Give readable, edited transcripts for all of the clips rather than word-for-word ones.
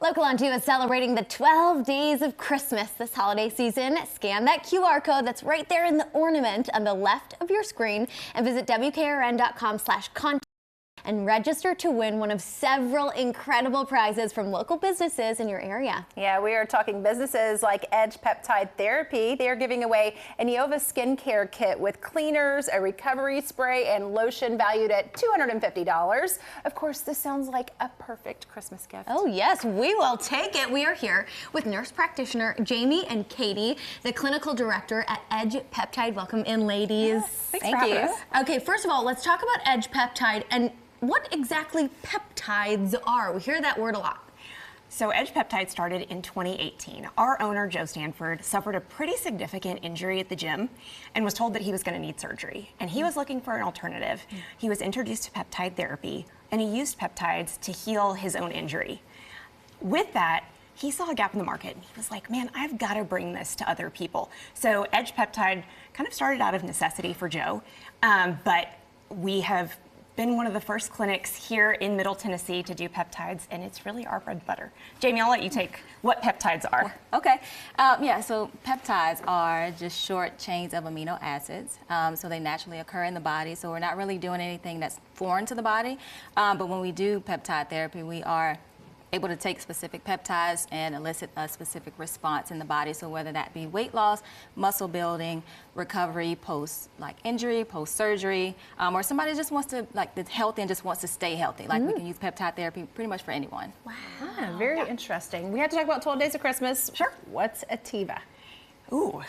Local on 2 is celebrating the 12 days of Christmas this holiday season. Scan that QR code that's right there in the ornament on the left of your screen and visit wkrn.com/contact and register to win one of several incredible prizes from local businesses in your area. Yeah, we are talking businesses like Edge Peptide Therapy. They are giving away a Neova skincare kit with cleaners, a recovery spray, and lotion valued at $250. Of course, this sounds like a perfect Christmas gift. Oh yes, we will take it. We are here with nurse practitioner Jamie and Katie, the clinical director at Edge Peptide. Welcome in, ladies. Thank you. Okay, first of all, let's talk about Edge Peptide and what exactly peptides are. We hear that word a lot. So Edge Peptide started in 2018. Our owner, Joe Stanford, suffered a pretty significant injury at the gym and was told that he was going to need surgery. And he was looking for an alternative. He was introduced to peptide therapy, and he used peptides to heal his own injury. With that, he saw a gap in the market, and he was like, man, I've got to bring this to other people. So Edge Peptide kind of started out of necessity for Joe, but we have been one of the first clinics here in Middle Tennessee to do peptides, and it's really our bread and butter. Jamie, I'll let you take what peptides are. Okay, yeah, so peptides are just short chains of amino acids. So they naturally occur in the body, so we're not really doing anything that's foreign to the body. But when we do peptide therapy, we are able to take specific peptides and elicit a specific response in the body. So whether that be weight loss, muscle building, recovery, injury, post-surgery, or somebody just wants to, that's healthy and just wants to stay healthy. Like we can use peptide therapy pretty much for anyone. Wow, very interesting. We have to talk about 12 Days of Christmas. Sure. What's Ativa? Ooh.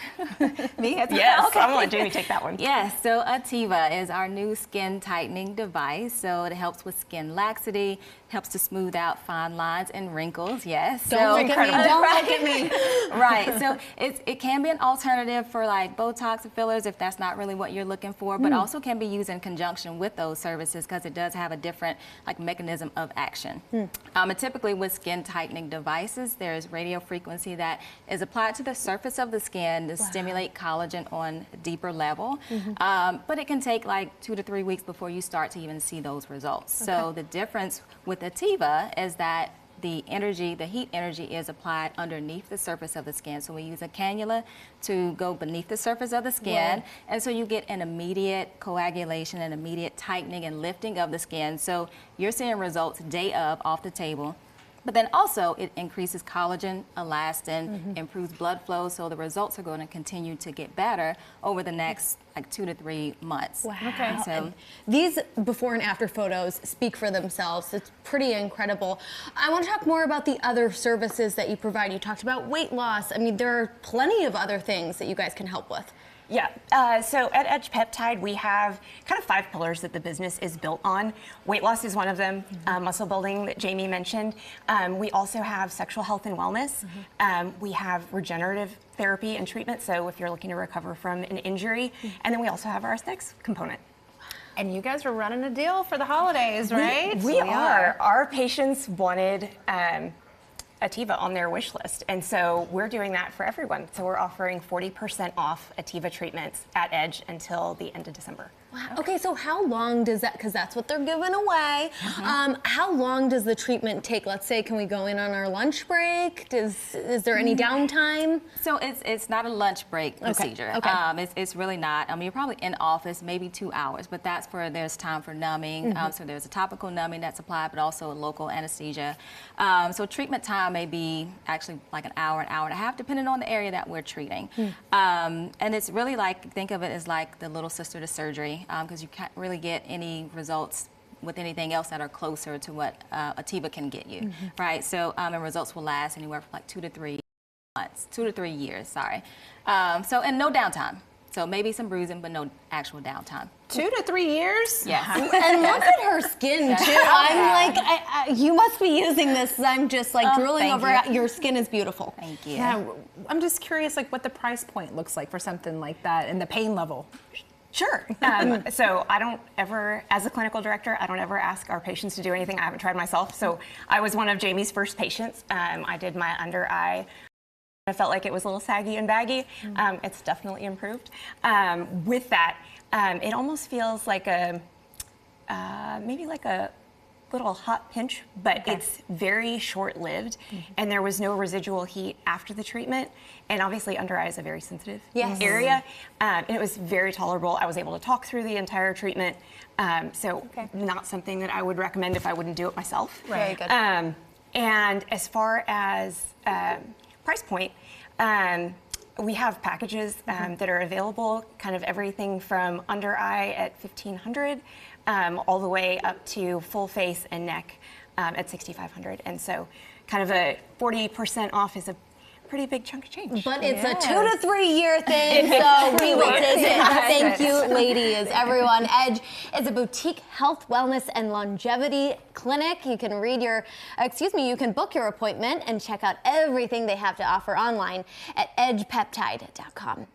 Me? Yes, Okay. I'm gonna let Jamie take that one. Yes, so Ativa is our new skin tightening device. So it helps with skin laxity, helps to smooth out fine lines and wrinkles. Yes. Don't look at me. Don't look at me. Right. So it can be an alternative for like Botox and fillers if that's not really what you're looking for, but also can be used in conjunction with those services because it does have a different mechanism of action. And typically with skin tightening devices, there's radio frequency that is applied to the surface of the skin to stimulate collagen on a deeper level. But it can take like 2 to 3 weeks before you start to even see those results. Okay. So the difference with Ativa is that the heat energy is applied underneath the surface of the skin. So we use a cannula to go beneath the surface of the skin. And so you get an immediate coagulation and immediate tightening and lifting of the skin. So you're seeing results day of off the table. But then also it increases collagen, elastin, improves blood flow, so the results are going to continue to get better over the next 2 to 3 months. Wow. Okay. So these before and after photos speak for themselves. It's pretty incredible. I want to talk more about the other services that you provide. You talked about weight loss. I mean, there are plenty of other things that you guys can help with. Yeah, so at Edge Peptide, we have kind of 5 pillars that the business is built on. Weight loss is one of them, muscle building that Jamie mentioned. We also have sexual health and wellness. We have regenerative therapy and treatment, so if you're looking to recover from an injury. And then we also have our aesthetics component. And you guys are running a deal for the holidays, right? We are. Our patients wanted Ativa on their wish list, and so we're doing that for everyone. So we're offering 40% off Ativa treatments at Edge until the end of December. Wow. Okay, so how long does that, because that's what they're giving away, how long does the treatment take? Let's say, can we go in on our lunch break? Is there any downtime? So it's not a lunch break procedure. Okay. It's really not. I mean, you're probably in office maybe 2 hours, but that's where there's time for numbing. So there's a topical numbing that's applied, but also a local anesthesia. So treatment time may be actually like an hour and a half, depending on the area that we're treating. And it's really think of it as like the little sister to surgery. Because you can't really get any results with anything else that are closer to what Ativa can get you, right? So, and results will last anywhere from like 2 to 3 months, 2 to 3 years, sorry. And no downtime. So maybe some bruising, but no actual downtime. 2 to 3 years? Yes. And look at her skin too. I'm like, you must be using this. I'm just like drooling over it. Your skin is beautiful. Thank you. Yeah, I'm just curious what the price point looks like for something like that and the pain level. Sure. So I don't ever, as a clinical director, I don't ever ask our patients to do anything I haven't tried myself. So I was one of Jamie's first patients. I did my under eye. I felt like it was a little saggy and baggy. It's definitely improved. With that, it almost feels like maybe like a little hot pinch, but it's very short-lived, and there was no residual heat after the treatment. And obviously, under eye is a very sensitive area, and it was very tolerable. I was able to talk through the entire treatment, so not something that I would recommend if I wouldn't do it myself. Very good. And as far as price point, we have packages that are available, kind of everything from under eye at $1,500 all the way up to full face and neck at $6,500. And so kind of a 40% off is a pretty big chunk of change. But it's a 2 to 3 year thing, so we will take it. Thank you, ladies, everyone. Edge is a boutique health, wellness, and longevity clinic. You can you can book your appointment and check out everything they have to offer online at edgepeptide.com.